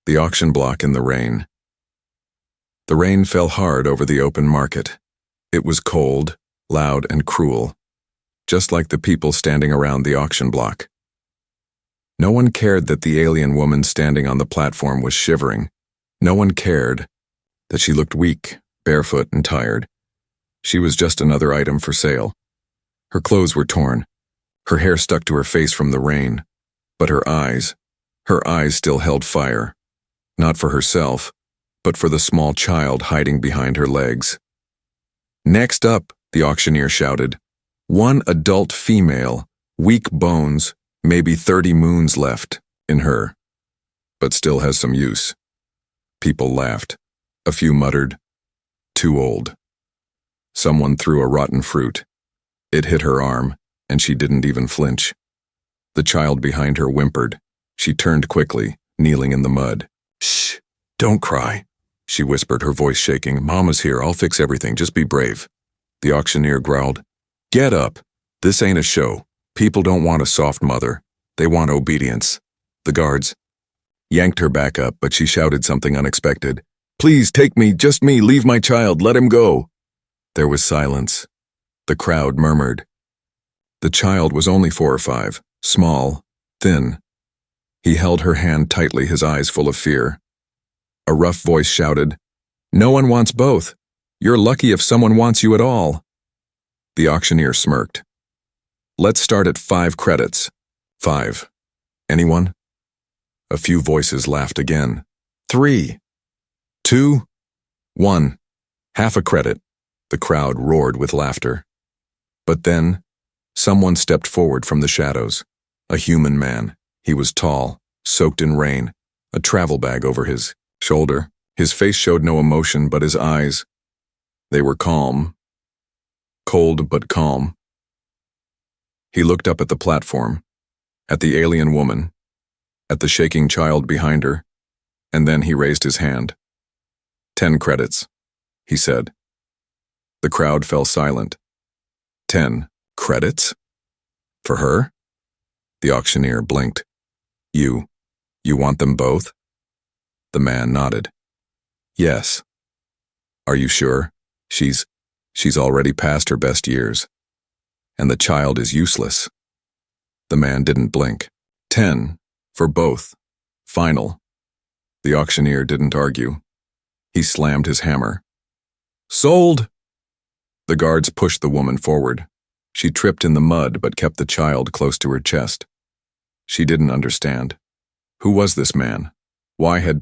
The auction block in the rain. The rain fell hard over the open market. It was cold, loud, and cruel, just like the people standing around the auction block. No one cared that the alien woman standing on the platform was shivering. No one cared that she looked weak, barefoot, and tired. She was just another item for sale. Her clothes were torn. Her hair stuck to her face from the rain. But her eyes still held fire. Not for herself, but for the small child hiding behind her legs. "Next up," the auctioneer shouted. "One adult female, weak bones, maybe 30 moons left in her, but still has some use." People laughed. A few muttered, "Too old." Someone threw a rotten fruit. It hit her arm, and she didn't even flinch. The child behind her whimpered. She turned quickly, kneeling in the mud. "Shh, don't cry," she whispered, her voice shaking. "Mama's here, I'll fix everything, just be brave." The auctioneer growled, "Get up. This ain't a show. People don't want a soft mother. They want obedience." The guards yanked her back up, but she shouted something unexpected. "Please take me, just me, leave my child, let him go." There was silence. The crowd murmured. The child was only 4 or 5, small, thin. He held her hand tightly, his eyes full of fear. A rough voice shouted, "No one wants both. You're lucky if someone wants you at all." The auctioneer smirked. "Let's start at 5 credits. 5. Anyone?" A few voices laughed again. 3. 2. 1. Half a credit. The crowd roared with laughter. But then, someone stepped forward from the shadows. A human man. He was tall, soaked in rain, a travel bag over his shoulder. His face showed no emotion, but his eyes, they were calm. Cold but calm. He looked up at the platform, at the alien woman, at the shaking child behind her, and then he raised his hand. 10 credits, he said. The crowd fell silent. 10 credits? For her? The auctioneer blinked. You want them both?" The man nodded. "Yes." "Are you sure? She's already past her best years. And the child is useless." The man didn't blink. 10, for both. Final. The auctioneer didn't argue. He slammed his hammer. "Sold!" The guards pushed the woman forward. She tripped in the mud but kept the child close to her chest. She didn't understand. Who was this man? Why had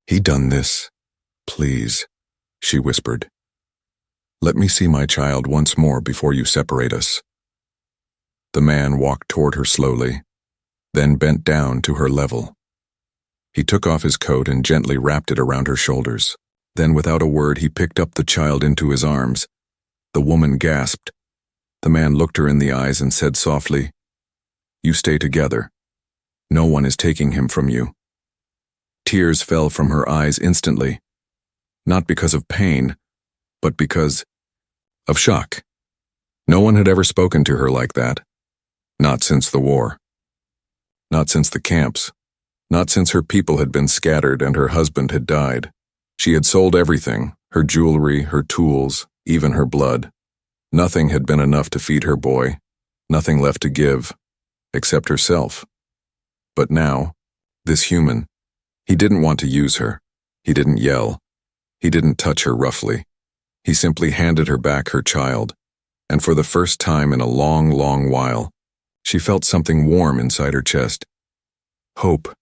he done this? "Please," she whispered. "Let me see my child once more before you separate us." The man walked toward her slowly, then bent down to her level. He took off his coat and gently wrapped it around her shoulders. Then, without a word, he picked up the child into his arms. The woman gasped. The man looked her in the eyes and said softly, "You stay together. No one is taking him from you." Tears fell from her eyes instantly, not because of pain, but because of shock. No one had ever spoken to her like that. Not since the war. Not since the camps. Not since her people had been scattered and her husband had died. She had sold everything, her jewelry, her tools, even her blood. Nothing had been enough to feed her boy, nothing left to give, except herself. But now, this human, he didn't want to use her. He didn't yell. He didn't touch her roughly. He simply handed her back her child, and for the first time in a long, long while, she felt something warm inside her chest. Hope.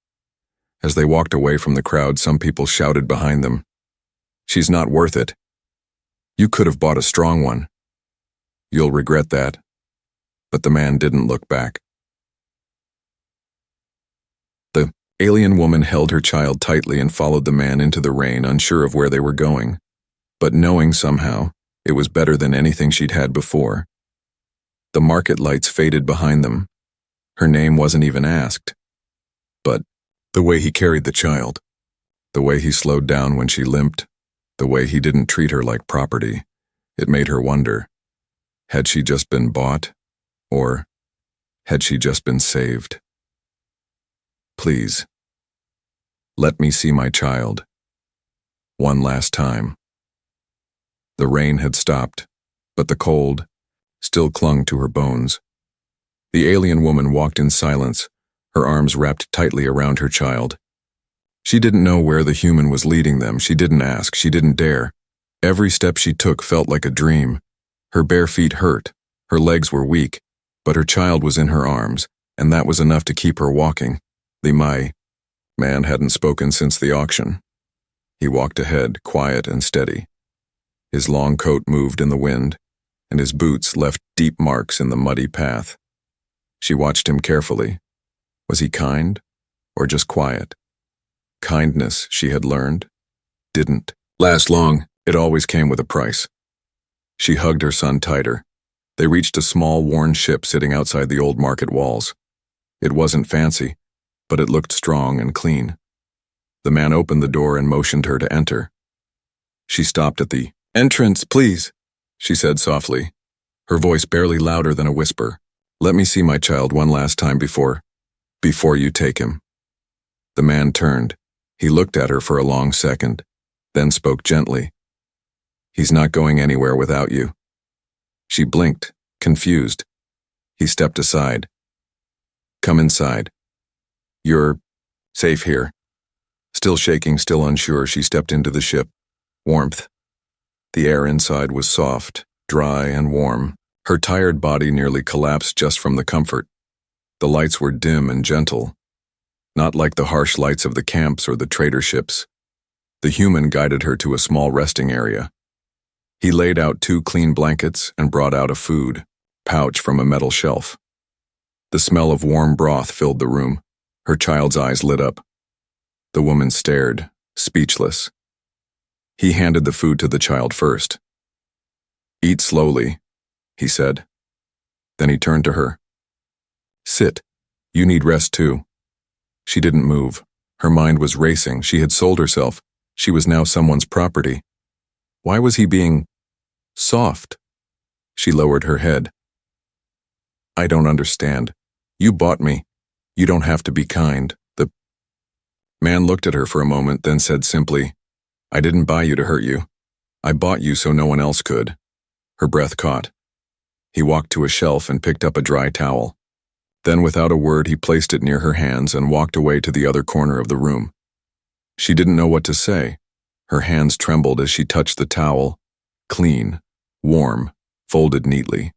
As they walked away from the crowd, some people shouted behind them, "She's not worth it. You could have bought a strong one. You'll regret that." But the man didn't look back. The alien woman held her child tightly and followed the man into the rain, unsure of where they were going, but knowing somehow it was better than anything she'd had before. The market lights faded behind them. Her name wasn't even asked. But the way he carried the child, the way he slowed down when she limped, the way he didn't treat her like property, it made her wonder, had she just been bought, or had she just been saved? "Please, Let me see my child. One last time. The rain had stopped, but the cold still clung to her bones. The alien woman walked in silence, her arms wrapped tightly around her child. She didn't know where the human was leading them. She didn't ask. She didn't dare. Every step she took felt like a dream. Her bare feet hurt. Her legs were weak, but her child was in her arms, and that was enough to keep her walking. The man hadn't spoken since the auction. He walked ahead, quiet and steady. His long coat moved in the wind, and his boots left deep marks in the muddy path. She watched him carefully. Was he kind, or just quiet? Kindness, she had learned, didn't last long. It always came with a price. She hugged her son tighter. They reached a small, worn ship sitting outside the old market walls. It wasn't fancy, but it looked strong and clean. The man opened the door and motioned her to enter. She stopped at the entrance. Please, she said softly, her voice barely louder than a whisper. Let me see my child one last time before you take him. The man turned. He looked at her for a long second, then spoke gently. He's not going anywhere without you. She blinked, confused. He stepped aside. Come inside. You're safe here. Still shaking, still unsure, she stepped into the ship. Warmth. The air inside was soft, dry, and warm. Her tired body nearly collapsed just from the comfort. The lights were dim and gentle, not like the harsh lights of the camps or the trader ships. The human guided her to a small resting area. He laid out 2 clean blankets and brought out a food pouch from a metal shelf. The smell of warm broth filled the room. Her child's eyes lit up. The woman stared, speechless. He handed the food to the child first. Eat slowly, he said. Then he turned to her. Sit. You need rest too. She didn't move. Her mind was racing. She had sold herself. She was now someone's property. Why was he being soft? She lowered her head. I don't understand. You bought me. You don't have to be kind. The man looked at her for a moment, then said simply, I didn't buy you to hurt you. I bought you so no one else could. Her breath caught. He walked to a shelf and picked up a dry towel. Then without a word he placed it near her hands and walked away to the other corner of the room. She didn't know what to say. Her hands trembled as she touched the towel. Clean, warm, folded neatly.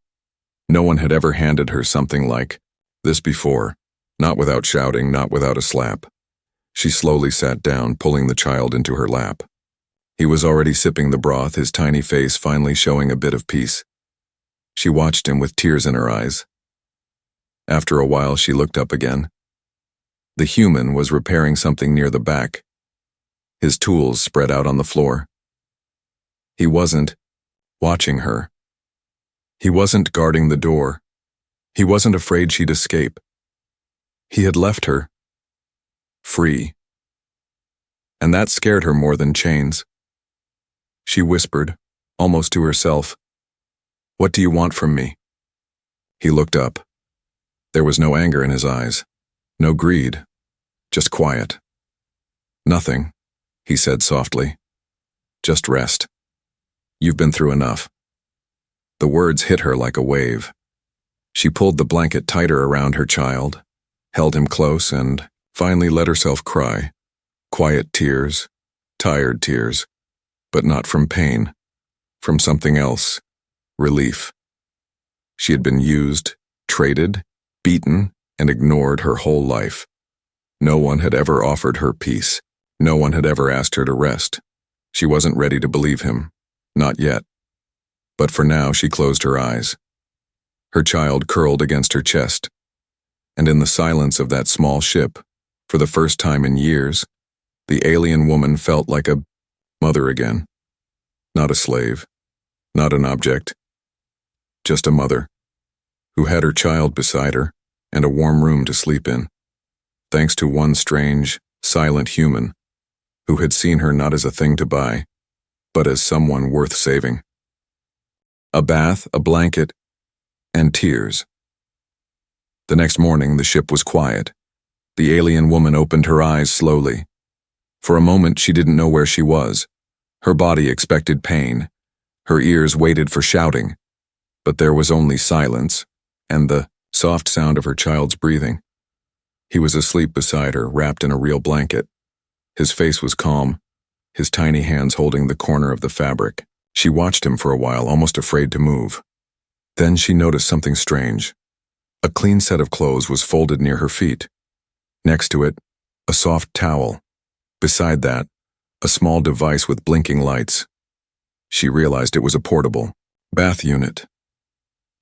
No one had ever handed her something like this before, not without shouting, not without a slap. She slowly sat down, pulling the child into her lap. He was already sipping the broth, his tiny face finally showing a bit of peace. She watched him with tears in her eyes. After a while, she looked up again. The human was repairing something near the back, his tools spread out on the floor. He wasn't watching her. He wasn't guarding the door. He wasn't afraid she'd escape. He had left her free. And that scared her more than chains. She whispered, almost to herself, What do you want from me? He looked up. There was no anger in his eyes, no greed, just quiet. Nothing, he said softly. Just rest. You've been through enough. The words hit her like a wave. She pulled the blanket tighter around her child, held him close, and finally let herself cry. Quiet tears, tired tears, but not from pain, from something else, relief. She had been used, traded, beaten, and ignored her whole life. No one had ever offered her peace. No one had ever asked her to rest. She wasn't ready to believe him. Not yet. But for now, she closed her eyes. Her child curled against her chest. And in the silence of that small ship, for the first time in years, the alien woman felt like a mother again. Not a slave. Not an object. Just a mother, who had her child beside her and a warm room to sleep in, thanks to one strange, silent human who had seen her not as a thing to buy, but as someone worth saving. A bath, a blanket, and tears. The next morning, the ship was quiet. The alien woman opened her eyes slowly. For a moment, she didn't know where she was. Her body expected pain. Her ears waited for shouting. But there was only silence, and the soft sound of her child's breathing. He was asleep beside her, wrapped in a real blanket. His face was calm, his tiny hands holding the corner of the fabric. She watched him for a while, almost afraid to move. Then she noticed something strange. A clean set of clothes was folded near her feet. Next to it, a soft towel. Beside that, a small device with blinking lights. She realized it was a portable bath unit.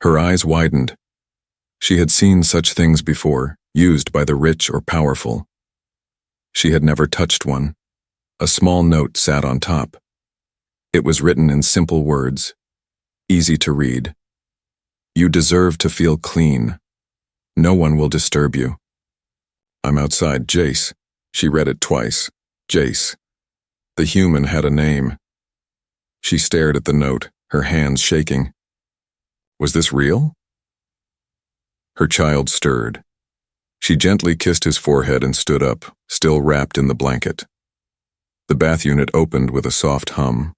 Her eyes widened. She had seen such things before, used by the rich or powerful. She had never touched one. A small note sat on top. It was written in simple words, easy to read. You deserve to feel clean. No one will disturb you. I'm outside, Jace. She read it twice. Jace. The human had a name. She stared at the note, her hands shaking. Was this real? Her child stirred. She gently kissed his forehead and stood up, still wrapped in the blanket. The bath unit opened with a soft hum.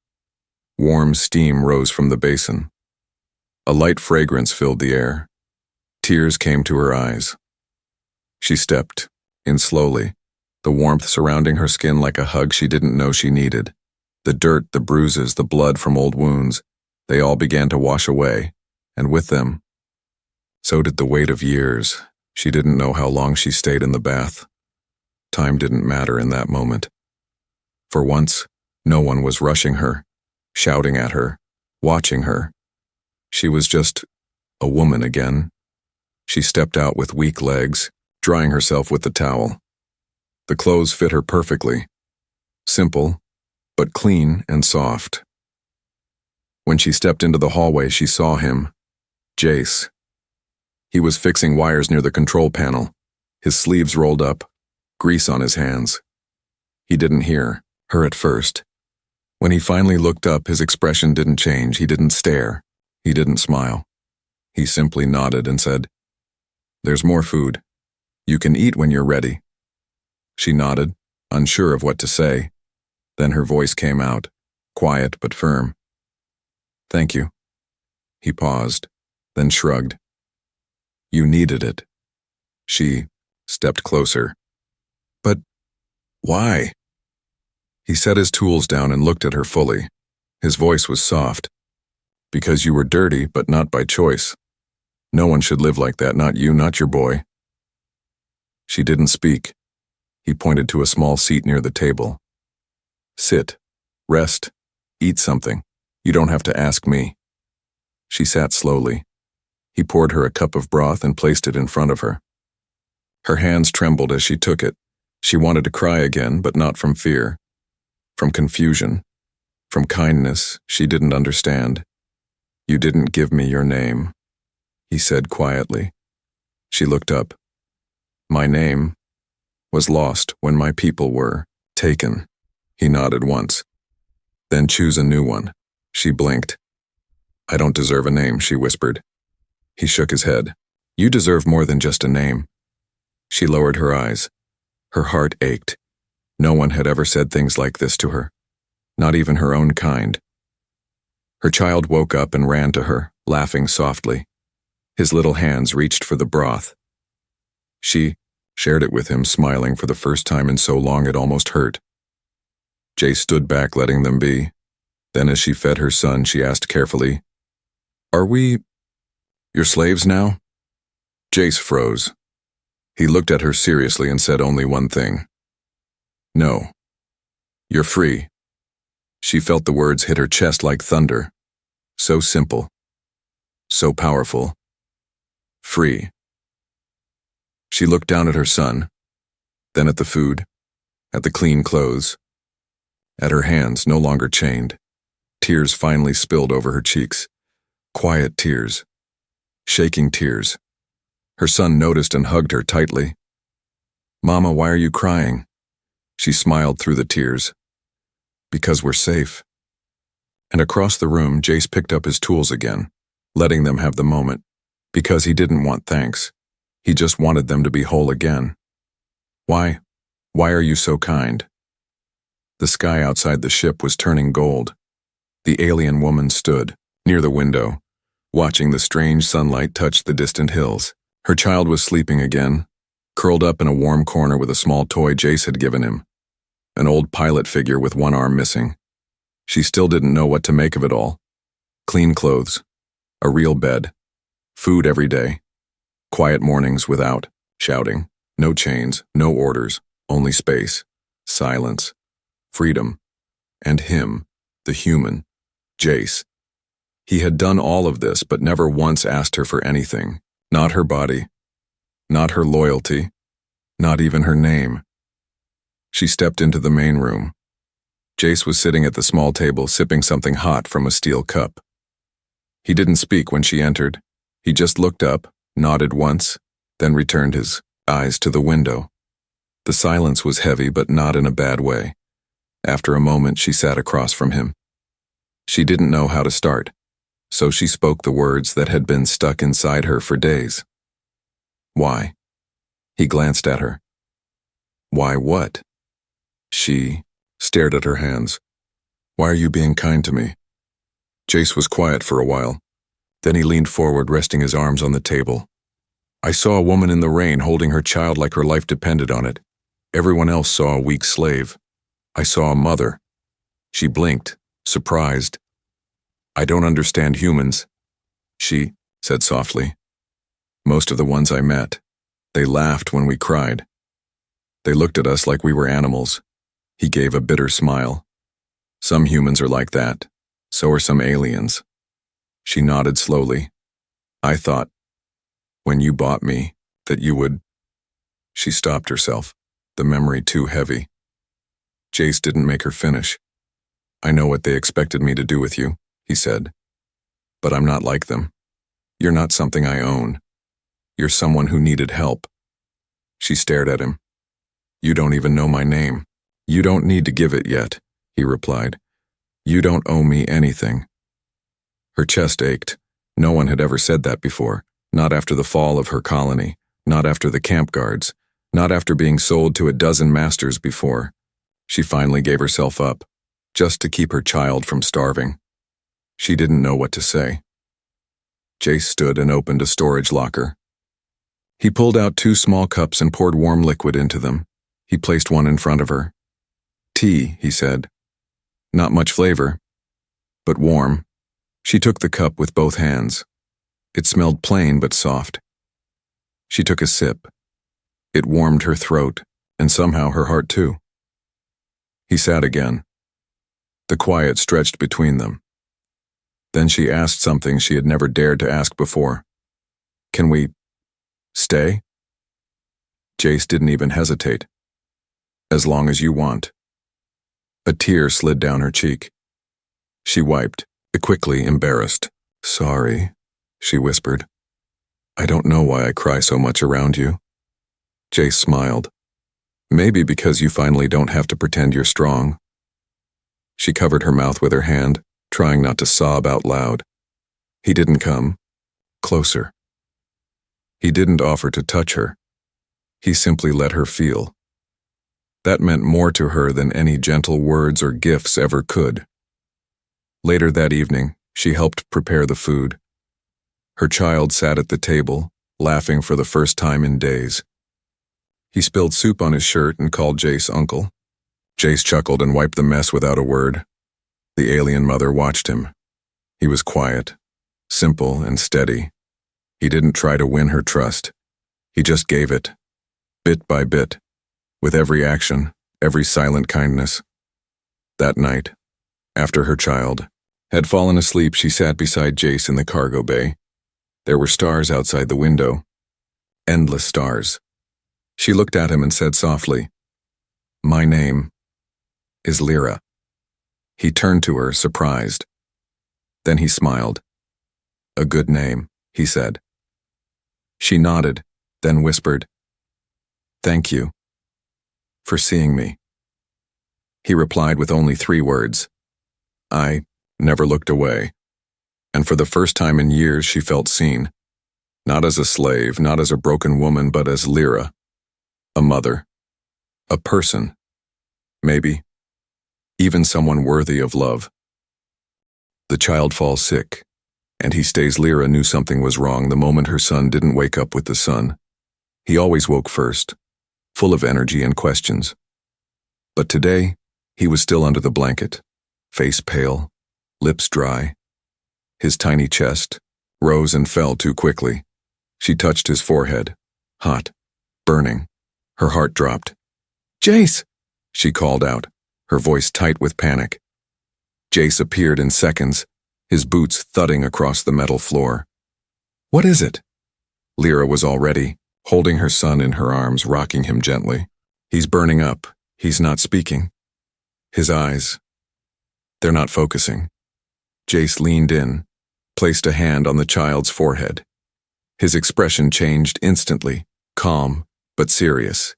Warm steam rose from the basin. A light fragrance filled the air. Tears came to her eyes. She stepped, in slowly, the warmth surrounding her skin like a hug she didn't know she needed. The dirt, the bruises, the blood from old wounds, they all began to wash away, and with them, so did the weight of years. She didn't know how long she stayed in the bath. Time didn't matter in that moment. For once, no one was rushing her, shouting at her, watching her. She was just a woman again. She stepped out with weak legs, drying herself with the towel. The clothes fit her perfectly. Simple, but clean and soft. When she stepped into the hallway, she saw him, Jace. He was fixing wires near the control panel, his sleeves rolled up, grease on his hands. He didn't hear her at first. When he finally looked up, his expression didn't change. He didn't stare. He didn't smile. He simply nodded and said, "There's more food. You can eat when you're ready." She nodded, unsure of what to say. Then her voice came out, quiet but firm. "Thank you." He paused, then shrugged. "You needed it." She stepped closer. "But why?" He set his tools down and looked at her fully. His voice was soft. "Because you were dirty, but not by choice. No one should live like that, not you, not your boy." She didn't speak. He pointed to a small seat near the table. "Sit, rest, eat something. You don't have to ask me." She sat slowly. He poured her a cup of broth and placed it in front of her. Her hands trembled as she took it. She wanted to cry again, but not from fear. From confusion. From kindness she didn't understand. "You didn't give me your name," he said quietly. She looked up. "My name was lost when my people were taken." He nodded once. "Then choose a new one." She blinked. "I don't deserve a name," she whispered. He shook his head. "You deserve more than just a name." She lowered her eyes. Her heart ached. No one had ever said things like this to her. Not even her own kind. Her child woke up and ran to her, laughing softly. His little hands reached for the broth. She shared it with him, smiling for the first time in so long it almost hurt. Jay stood back, letting them be. Then as she fed her son, she asked carefully, "Are we your slaves now?" Jace froze. He looked at her seriously and said only one thing. "No. You're free." She felt the words hit her chest like thunder. So simple. So powerful. Free. She looked down at her son, then at the food, at the clean clothes, at her hands no longer chained. Tears finally spilled over her cheeks. Quiet tears. Shaking tears. Her son noticed and hugged her tightly. "Mama, why are you crying?" She smiled through the tears. "Because we're safe." And across the room, Jace picked up his tools again, letting them have the moment, because he didn't want thanks. He just wanted them to be whole again. Why are you so kind?" The sky outside the ship was turning gold. The alien woman stood, near the window, watching the strange sunlight touch the distant hills. Her child was sleeping again, curled up in a warm corner with a small toy Jace had given him, an old pilot figure with one arm missing. She still didn't know what to make of it all. Clean clothes, a real bed, food every day, quiet mornings without shouting, no chains, no orders, only space, silence, freedom, and him, the human, Jace. He had done all of this but never once asked her for anything, not her body, not her loyalty, not even her name. She stepped into the main room. Jace was sitting at the small table sipping something hot from a steel cup. He didn't speak when she entered. He just looked up, nodded once, then returned his eyes to the window. The silence was heavy but not in a bad way. After a moment, she sat across from him. She didn't know how to start, so she spoke the words that had been stuck inside her for days. Why? He glanced at her. Why what? She stared at her hands. Why are you being kind to me? Jace was quiet for a while. Then he leaned forward, resting his arms on the table. I saw a woman in the rain holding her child like her life depended on it. Everyone else saw a weak slave. I saw a mother. She blinked, surprised. I don't understand humans, she said softly. Most of the ones I met, they laughed when we cried. They looked at us like we were animals. He gave a bitter smile. Some humans are like that. So are some aliens. She nodded slowly. I thought, when you bought me, that you would... She stopped herself, the memory too heavy. Jace didn't make her finish. I know what they expected me to do with you, he said. But I'm not like them. You're not something I own. You're someone who needed help. She stared at him. You don't even know my name. You don't need to give it yet, he replied. You don't owe me anything. Her chest ached. No one had ever said that before, not after the fall of her colony, not after the camp guards, not after being sold to a dozen masters before. She finally gave herself up, just to keep her child from starving. She didn't know what to say. Jace stood and opened a storage locker. He pulled out 2 small cups and poured warm liquid into them. He placed one in front of her. Tea, he said. Not much flavor, but warm. She took the cup with both hands. It smelled plain but soft. She took a sip. It warmed her throat, and somehow her heart too. He sat again. The quiet stretched between them. Then she asked something she had never dared to ask before. Can we stay? Jace didn't even hesitate. As long as you want. A tear slid down her cheek. She wiped, quickly embarrassed. Sorry, she whispered. I don't know why I cry so much around you. Jace smiled. Maybe because you finally don't have to pretend you're strong. She covered her mouth with her hand, trying not to sob out loud. He didn't come closer. He didn't offer to touch her. He simply let her feel. That meant more to her than any gentle words or gifts ever could. Later that evening, she helped prepare the food. Her child sat at the table, laughing for the first time in days. He spilled soup on his shirt and called Jace uncle. Jace chuckled and wiped the mess without a word. The alien mother watched him. He was quiet, simple and steady. He didn't try to win her trust. He just gave it, bit by bit. With every action, every silent kindness. That night, after her child had fallen asleep, she sat beside Jace in the cargo bay. There were stars outside the window. Endless stars. She looked at him and said softly, My name is Lyra. He turned to her, surprised. Then he smiled. A good name, he said. She nodded, then whispered, Thank you. For seeing me. He replied with only 3 words. I never looked away. And for the first time in years she felt seen. Not as a slave, not as a broken woman, but as Lyra. A mother. A person. Maybe. even someone worthy of love. The child falls sick, and he stays. Lyra knew something was wrong the moment her son didn't wake up with the sun. He always woke first, full of energy and questions. But today, he was still under the blanket, face pale, lips dry. His tiny chest rose and fell too quickly. She touched his forehead, hot, burning. Her heart dropped. "Jace!" she called out, her voice tight with panic. Jace appeared in seconds, his boots thudding across the metal floor. "What is it?" Lyra was already, holding her son in her arms, rocking him gently. "He's burning up. He's not speaking. His eyes, they're not focusing." Jace leaned in, placed a hand on the child's forehead. His expression changed instantly, calm but serious.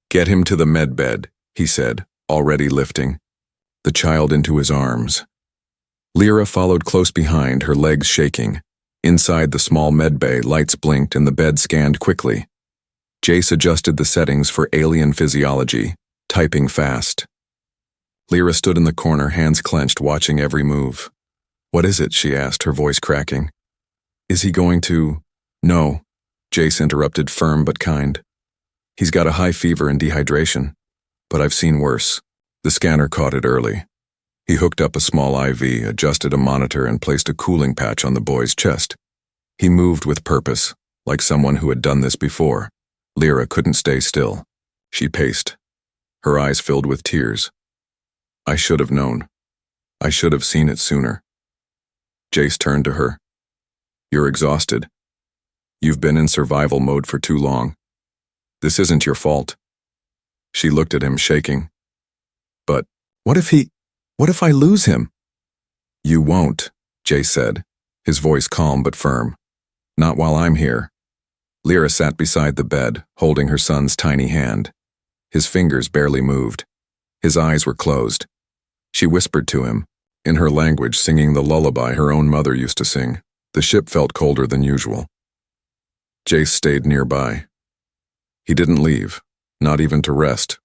"Get him to the med bed," he said, already lifting the child into his arms. Lyra followed close behind, her legs shaking. Inside the small med bay, lights blinked and the bed scanned quickly. Jace adjusted the settings for alien physiology, typing fast. Lyra stood in the corner, hands clenched, watching every move. "What is it?" she asked, her voice cracking. "Is he going to—" "No," Jace interrupted, firm but kind. "He's got a high fever and dehydration, but I've seen worse." The scanner caught it early. He hooked up a small IV, adjusted a monitor, and placed a cooling patch on the boy's chest. He moved with purpose, like someone who had done this before. Lyra couldn't stay still. She paced, her eyes filled with tears. "I should have known. I should have seen it sooner." Jace turned to her. "You're exhausted. You've been in survival mode for too long. This isn't your fault." She looked at him, shaking. "But what if I lose him?" "You won't," Jace said, his voice calm but firm. "Not while I'm here." Lyra sat beside the bed, holding her son's tiny hand. His fingers barely moved. His eyes were closed. She whispered to him, in her language, singing the lullaby her own mother used to sing. The ship felt colder than usual. Jace stayed nearby. He didn't leave, not even to rest.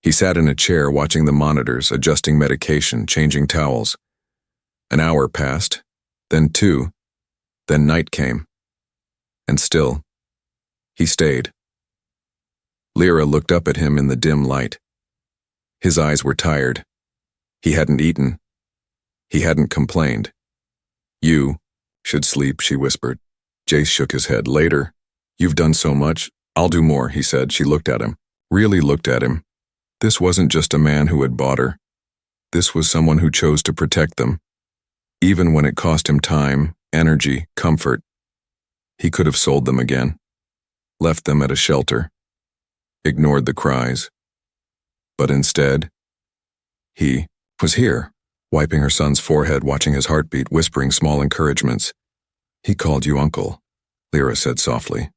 He sat in a chair watching the monitors, adjusting medication, changing towels. An hour passed, then 2, then night came. And still, he stayed. Lyra looked up at him in the dim light. His eyes were tired. He hadn't eaten. He hadn't complained. "You should sleep," she whispered. Jace shook his head. "Later. You've done so much. I'll do more," he said. She looked at him, really looked at him. This wasn't just a man who had bought her. This was someone who chose to protect them. Even when it cost him time, energy, comfort. He could have sold them again, left them at a shelter, ignored the cries. But instead, he was here, wiping her son's forehead, watching his heartbeat, whispering small encouragements. "He called you uncle," Lyra said softly.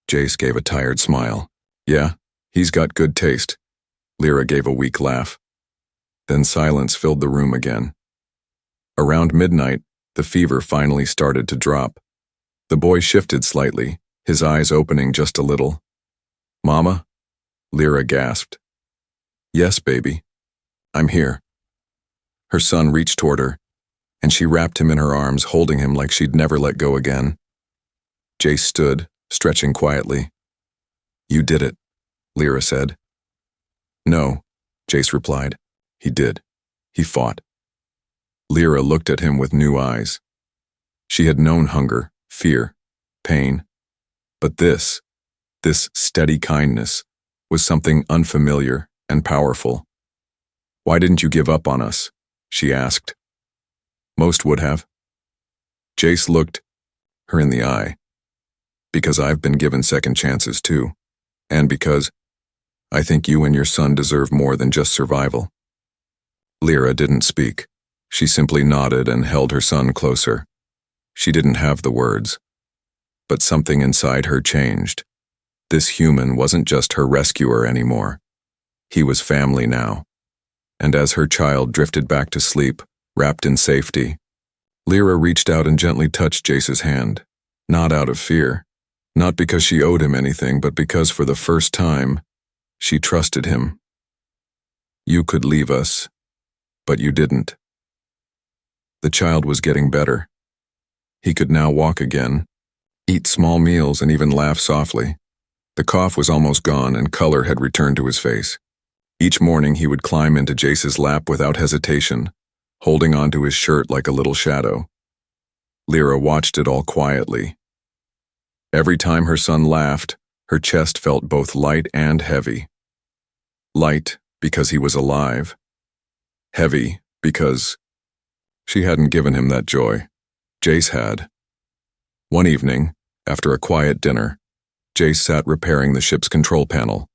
Jace gave a tired smile. "Yeah, he's got good taste." Lyra gave a weak laugh. Then silence filled the room again. Around midnight, the fever finally started to drop. The boy shifted slightly, his eyes opening just a little. "Mama?" Lyra gasped. "Yes, baby. I'm here." Her son reached toward her, and she wrapped him in her arms, holding him like she'd never let go again. Jace stood, stretching quietly. "You did it," Lyra said. "No," Jace replied. "He did. He fought." Lyra looked at him with new eyes. She had known hunger, fear, pain. But this steady kindness, was something unfamiliar and powerful. "Why didn't you give up on us?" she asked. "Most would have." Jace looked her in the eye. "Because I've been given second chances too. And because I think you and your son deserve more than just survival." Lyra didn't speak. She simply nodded and held her son closer. She didn't have the words. But something inside her changed. This human wasn't just her rescuer anymore. He was family now. And as her child drifted back to sleep, wrapped in safety, Lyra reached out and gently touched Jace's hand. Not out of fear. Not because she owed him anything, but because for the first time, she trusted him. You could leave us, but you didn't. The child was getting better. He could now walk again, eat small meals, and even laugh softly. The cough was almost gone and color had returned to his face. Each morning he would climb into Jace's lap without hesitation, holding onto his shirt like a little shadow. Lyra watched it all quietly. Every time her son laughed, her chest felt both light and heavy. Light because he was alive. Heavy because she hadn't given him that joy. Jace had. One evening, after a quiet dinner, Jace sat repairing the ship's control panel.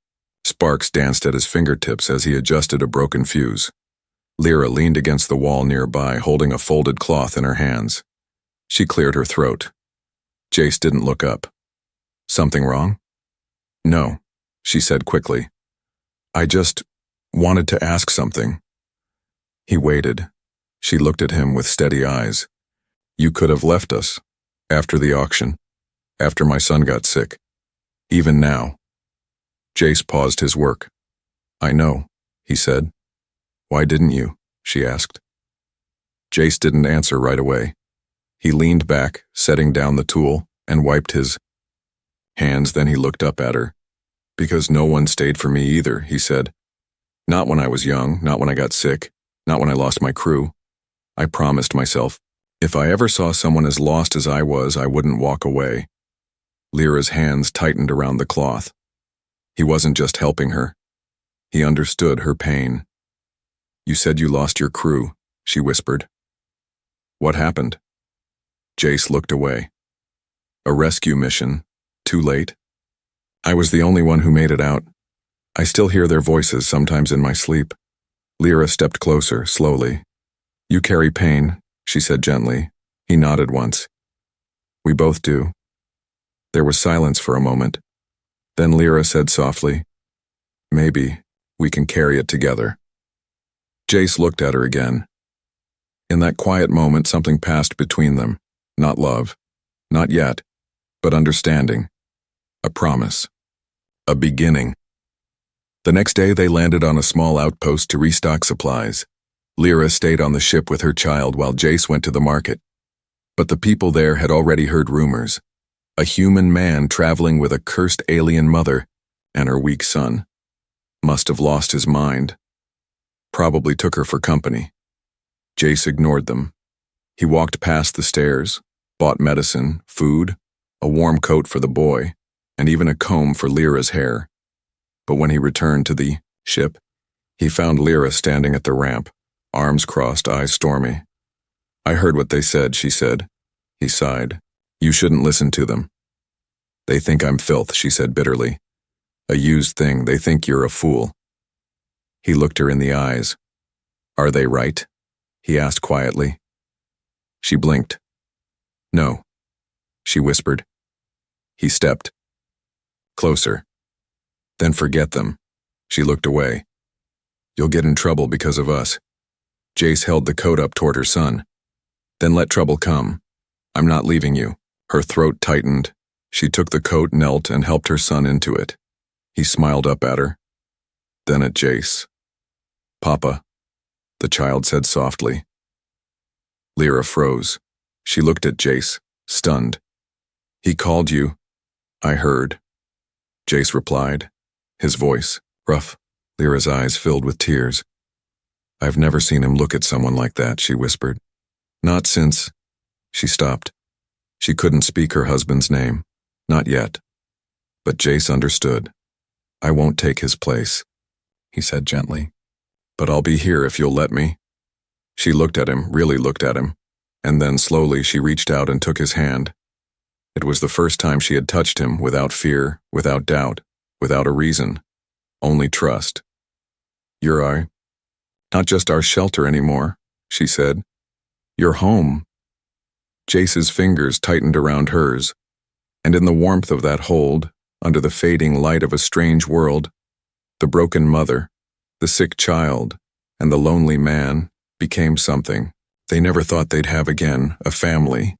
Sparks danced at his fingertips as he adjusted a broken fuse. Lyra leaned against the wall nearby, holding a folded cloth in her hands. She cleared her throat. Jace didn't look up. Something wrong? No, she said quickly. I just wanted to ask something. He waited. She looked at him with steady eyes. You could have left us. After the auction. After my son got sick. Even now. Jace paused his work. I know, he said. Why didn't you? She asked. Jace didn't answer right away. He leaned back, setting down the tool, and wiped his hands. Then he looked up at her. Because no one stayed for me either, he said. Not when I was young, not when I got sick, not when I lost my crew. I promised myself, if I ever saw someone as lost as I was, I wouldn't walk away. Lyra's hands tightened around the cloth. He wasn't just helping her. He understood her pain. You said you lost your crew, she whispered. What happened? Jace looked away. A rescue mission. Too late. I was the only one who made it out. I still hear their voices sometimes in my sleep. Lyra stepped closer, slowly. You carry pain, she said gently. He nodded once. We both do. There was silence for a moment. Then Lyra said softly, maybe we can carry it together. Jace looked at her again. In that quiet moment, something passed between them. Not love. Not yet. But understanding. A promise. A beginning. The next day they landed on a small outpost to restock supplies. Lyra stayed on the ship with her child while Jace went to the market. But the people there had already heard rumors. A human man traveling with a cursed alien mother and her weak son. Must have lost his mind. Probably took her for company. Jace ignored them. He walked past the stairs, bought medicine, food, a warm coat for the boy, and even a comb for Lyra's hair. But when he returned to the ship, he found Lyra standing at the ramp, arms crossed, eyes stormy. I heard what they said, she said. He sighed. You shouldn't listen to them. They think I'm filth, she said bitterly. A used thing, they think you're a fool. He looked her in the eyes. Are they right? He asked quietly. She blinked. No, she whispered. He stepped. Closer. Then forget them. She looked away. You'll get in trouble because of us. Jace held the coat up toward her son. Then let trouble come. I'm not leaving you. Her throat tightened. She took the coat, knelt, and helped her son into it. He smiled up at her. Then at Jace. Papa, the child said softly. Lyra froze. She looked at Jace, stunned. He called you. I heard. Jace replied, his voice rough. Lyra's eyes filled with tears. I've never seen him look at someone like that, she whispered. Not since. She stopped. She couldn't speak her husband's name. Not yet. But Jace understood. I won't take his place, he said gently. But I'll be here if you'll let me. She looked at him, really looked at him, and then slowly she reached out and took his hand. It was the first time she had touched him without fear, without doubt, without a reason. Only trust. You're not just our shelter anymore, she said. You're home. Jace's fingers tightened around hers, and in the warmth of that hold, under the fading light of a strange world, the broken mother, the sick child, and the lonely man became something they never thought they'd have again, a family.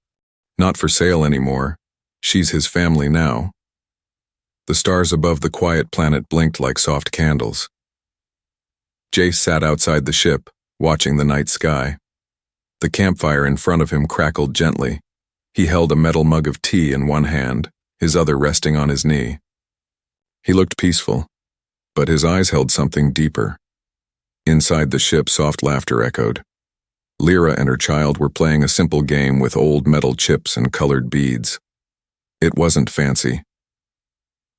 Not for sale anymore. She's his family now. The stars above the quiet planet blinked like soft candles. Jace sat outside the ship, watching the night sky. The campfire in front of him crackled gently. He held a metal mug of tea in one hand, his other resting on his knee. He looked peaceful, but his eyes held something deeper. Inside the ship, soft laughter echoed. Lyra and her child were playing a simple game with old metal chips and colored beads. It wasn't fancy,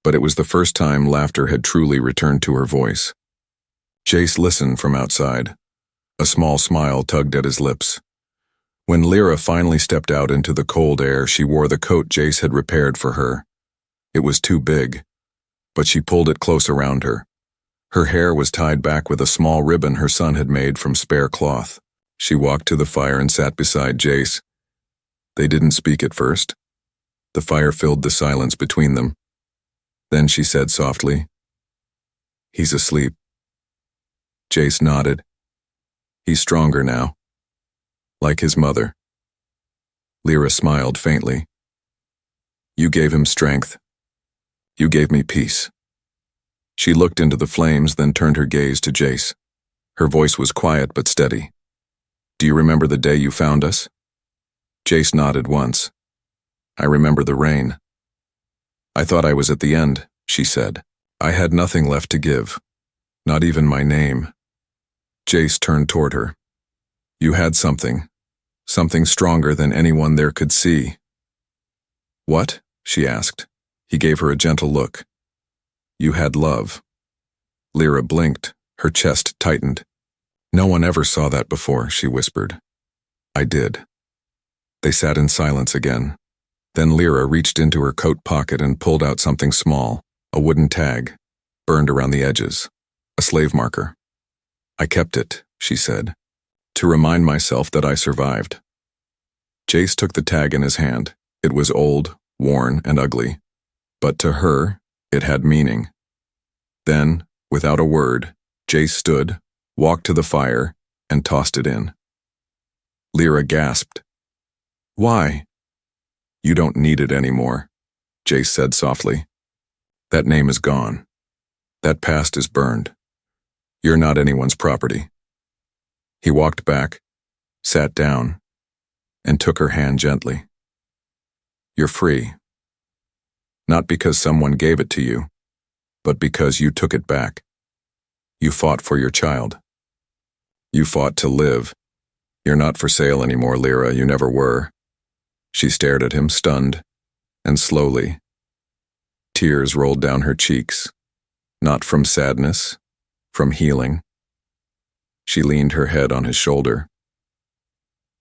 but it was the first time laughter had truly returned to her voice. Jace listened from outside. A small smile tugged at his lips. When Lyra finally stepped out into the cold air, she wore the coat Jace had repaired for her. It was too big, but she pulled it close around her. Her hair was tied back with a small ribbon her son had made from spare cloth. She walked to the fire and sat beside Jace. They didn't speak at first. The fire filled the silence between them. Then she said softly, "He's asleep." Jace nodded. "He's stronger now. Like his mother." Lyra smiled faintly. "You gave him strength. You gave me peace." She looked into the flames, then turned her gaze to Jace. Her voice was quiet but steady. "Do you remember the day you found us?" Jace nodded once. "I remember the rain." "I thought I was at the end," she said. "I had nothing left to give. Not even my name." Jace turned toward her. "You had something. Something stronger than anyone there could see." "What?" she asked. He gave her a gentle look. "You had love." Lyra blinked, her chest tightened. "No one ever saw that before," she whispered. "I did." They sat in silence again. Then Lyra reached into her coat pocket and pulled out something small, a wooden tag, burned around the edges, a slave marker. "I kept it," she said, "to remind myself that I survived." Jace took the tag in his hand. It was old, worn, and ugly, but to her, it had meaning. Then, without a word, Jace stood, walked to the fire, and tossed it in. Lyra gasped. "Why?" "You don't need it anymore," Jace said softly. "That name is gone. That past is burned. You're not anyone's property." He walked back, sat down, and took her hand gently. "You're free. Not because someone gave it to you, but because you took it back. You fought for your child. You fought to live. You're not for sale anymore, Lyra, you never were." She stared at him, stunned, and slowly, tears rolled down her cheeks, not from sadness, from healing. She leaned her head on his shoulder.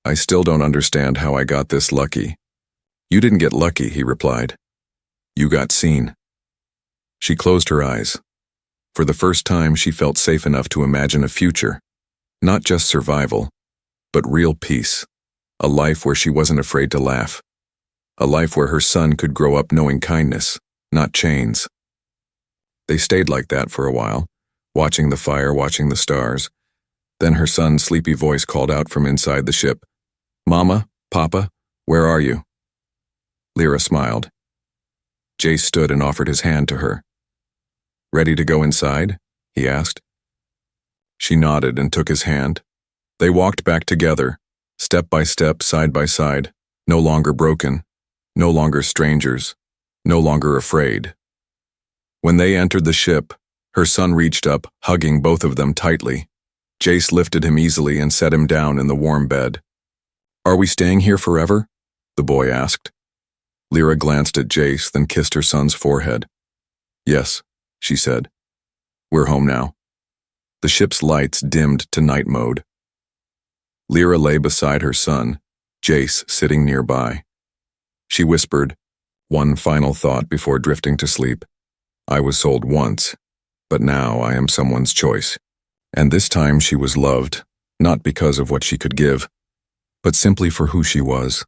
"I still don't understand how I got this lucky." "You didn't get lucky," he replied. "You got seen." She closed her eyes. For the first time, she felt safe enough to imagine a future, not just survival, but real peace, a life where she wasn't afraid to laugh, a life where her son could grow up knowing kindness, not chains. They stayed like that for a while, watching the fire, watching the stars. Then her son's sleepy voice called out from inside the ship, "Mama, Papa, where are you?" Lyra smiled. Jace stood and offered his hand to her. "Ready to go inside?" he asked. She nodded and took his hand. They walked back together, step by step, side by side, no longer broken, no longer strangers, no longer afraid. When they entered the ship, her son reached up, hugging both of them tightly. Jace lifted him easily and set him down in the warm bed. "Are we staying here forever?" the boy asked. Lyra glanced at Jace, then kissed her son's forehead. "Yes," she said. "We're home now." The ship's lights dimmed to night mode. Lyra lay beside her son, Jace sitting nearby. She whispered, one final thought before drifting to sleep. "I was sold once, but now I am someone's choice." And this time she was loved, not because of what she could give, but simply for who she was.